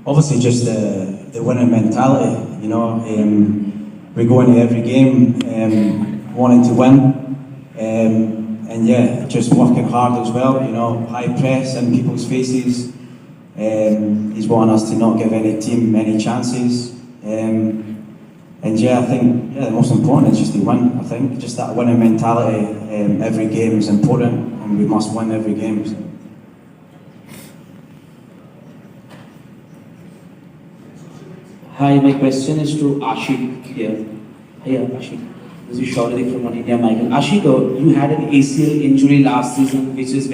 Obviously, just the winning mentality. You know, we go into every game wanting to win, and yeah, just working hard as well. You know, high press in people's faces. He's wanting us to not give any team any chances. And yeah, I think the most important is just to win. I think just that winning mentality. Every game is important, and we must win every game. So. Hi, my question is to Ashik here. Hiya, Ashik. This is Shaurya from One India, Michael. Ashik, you had an ACL injury last season, which is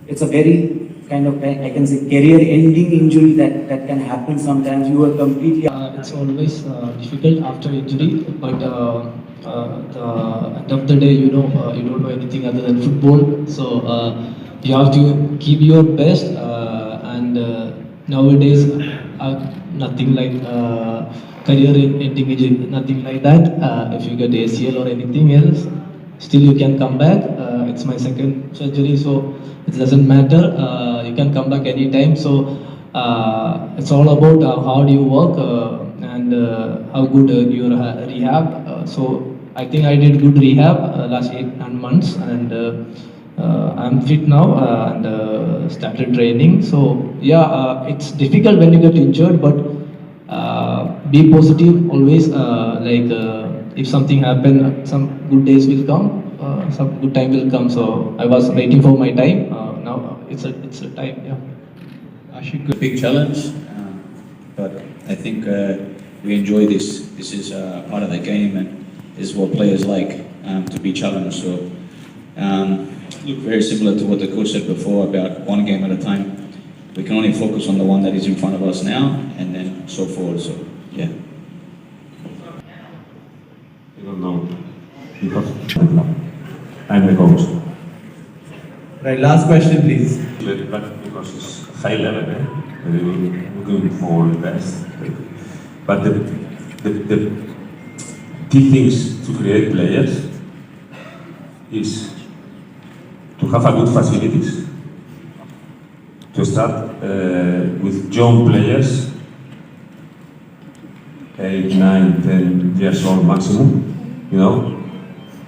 it's a very kind of, I can say, career-ending injury that can happen sometimes. You were completely. It's always difficult after injury, but the end of the day, you don't know anything other than football. So you have to give your best, and nowadays nothing like career-ending injury, nothing like that. If you get ACL or anything else, still you can come back. It's my second surgery, so it doesn't matter. You can come back anytime. So it's all about how hard you work and how good your rehab. So I think I did good rehab last 8 months, and I'm fit now and started training. So yeah, it's difficult when you get injured, but be positive always. If something happen, some good days will come. Some good time will come. So I was waiting for my time. Now it's a time. Yeah. Ashik, a big challenge, but I think we enjoy this. This is part of the game, and this is what players like, to be challenged. So look, very similar to what the coach said before about one game at a time. We can only focus on the one that is in front of us now, and then so forward. So yeah. I don't know, because I'm the coach. Right, last question, please. But because it's high level, we're doing more the best. But the key things to create players is to have a good facilities, to start with young players, 8, 9, 10 years old maximum,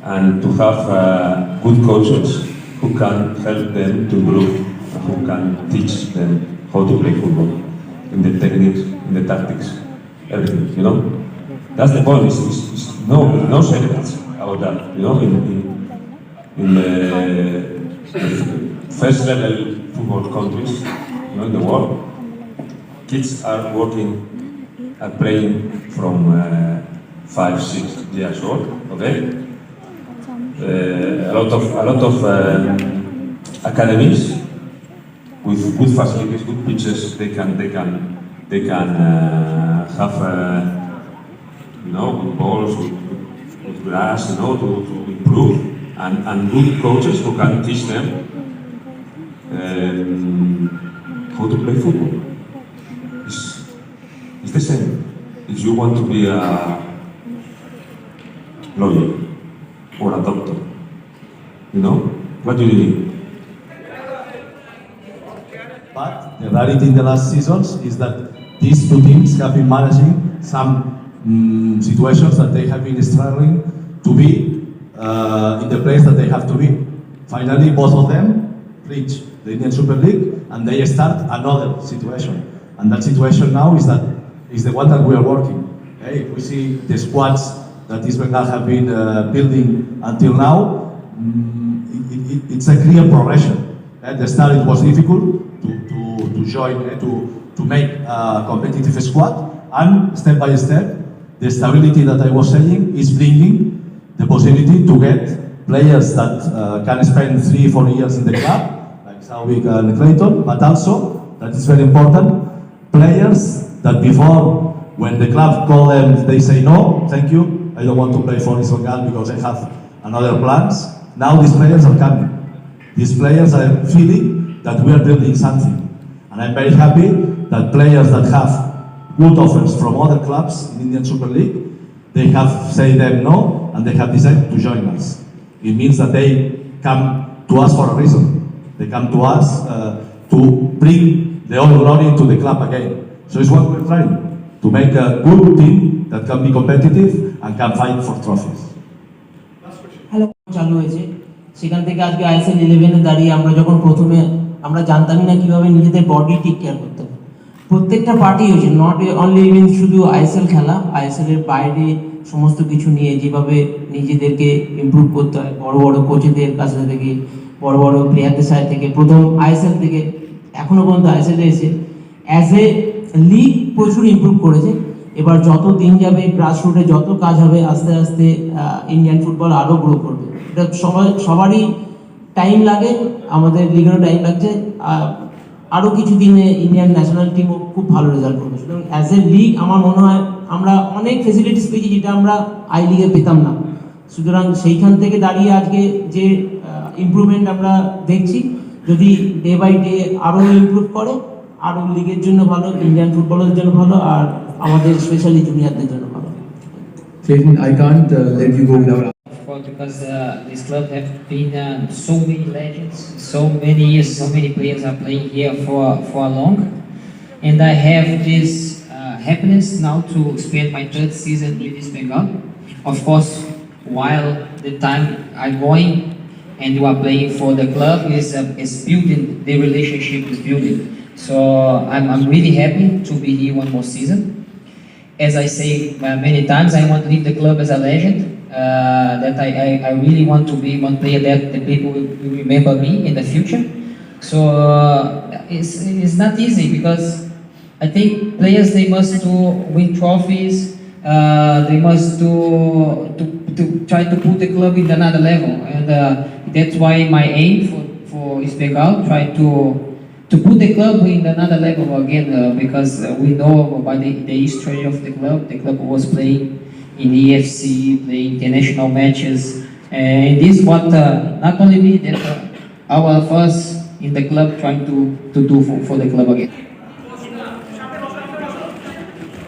and to have good coaches who can help them to improve, who can teach them how to play football, in the techniques, in the tactics, everything, That's the point, it's no secrets about that, in the first level football countries, in the world, kids are playing from 5, 6 years old, okay? A lot of academies with good facilities, good pitches. They can have good balls, with grass, to improve, and good coaches who can teach them how to play football. It's the same. If you want to be a lawyer or a doctor, what do you need? But the reality in the last seasons is that these two teams have been managing some situations that they have been struggling to be in the place that they have to be. Finally, both of them reach the Indian Super League and they start another situation. And that situation now is the one that we are working. Okay? If we see the squads that East Bengal have been building until now, it's a clear progression. At the start it was difficult to join, to make a competitive squad, and step by step, the stability that I was saying is bringing the possibility to get players that can spend 3-4 years in the club, like Sauvik and Clayton, but also, that is very important, players that before, when the club call them, they say no, thank you, I don't want to play for East Bengal because I have another plans. Now these players are coming. These players are feeling that we are building something. And I'm very happy that players that have good offers from other clubs in Indian Super League, they have said them no, and they have decided to join us. It means that they come to us for a reason. They come to us to bring the old glory into the club again. So it's what we're trying, to make a good team that can be competitive and can fight for trophies. Hello চালু হয়েছে সেখান থেকে আজকে ISL 11-এ দাঁড়িয়ে আমরা যখন প্রথমে আমরা জানতামই না কিভাবে নিজেদের বডি টেক কেয়ার করতে হবে। প্রত্যেকটা পার্টি হয়েছে, নট অনলি ইভেন শুধু আইএসএল খেলা, আইএসএল এর বাইরে সমস্ত কিছু নিয়ে যেভাবে নিজেদেরকে ইমপ্রুভ করতে হয়, বড় বড় কোচেদের কাছ থেকে, বড় বড় প্লেয়ারদের সাইড থেকে, প্রথম আইএসএল থেকে এখনো পর্যন্ত আইএসএল এসে অ্যাজ এ লিগ প্রচুর ইমপ্রুভ করেছে। এবার যত দিন যাবে গ্রাসরুটে যত কাজ হবে আস্তে আস্তে ইন্ডিয়ান ফুটবল আরও গ্রো করবে। এটা সবারই টাইম লাগে, আমাদের লিগেরও টাইম লাগছে। আরও কিছু দিনে ইন্ডিয়ান ন্যাশনাল টিমও খুব ভালো রেজাল্ট করবে। সুতরাং অ্যাজ এ লিগ আমার মনে হয় আমরা অনেক ফেসিলিটিস পেয়েছি যেটা আমরা আই লিগে পেতাম না। সুতরাং সেইখান থেকে দাঁড়িয়ে আজকে যে ইমপ্রুভমেন্ট আমরা দেখছি, যদি ডে বাই ডে আরও ইমপ্রুভ করে, আরও লিগের জন্য ভালো, ইন্ডিয়ান ফুটবলের জন্য ভালো, আর আমাদের স্পেশালি জুনিয়রদের জন্য ভালো। Jason, I can't let you go without. Of course, because this club have been so many legends, so many years, so many players are playing here for long, and I have this happiness now to spend my third season with this Bengal. Of course, while the time I'm going and you are playing for the club is building, the relationship is building. So I'm really happy to be here one more season. As I say many times, I want to leave the club as a legend. That I really want to be one player that the people will remember me in the future. So it's not easy because I think players, they must to win trophies. They must to try to put the club in another level, and that's why my aim for East Bengal try to put the club in another level again, because we know by the history of the club. The club was playing in EFC, playing international matches, and this is what not only me, that all of us in the club trying to do for the club again.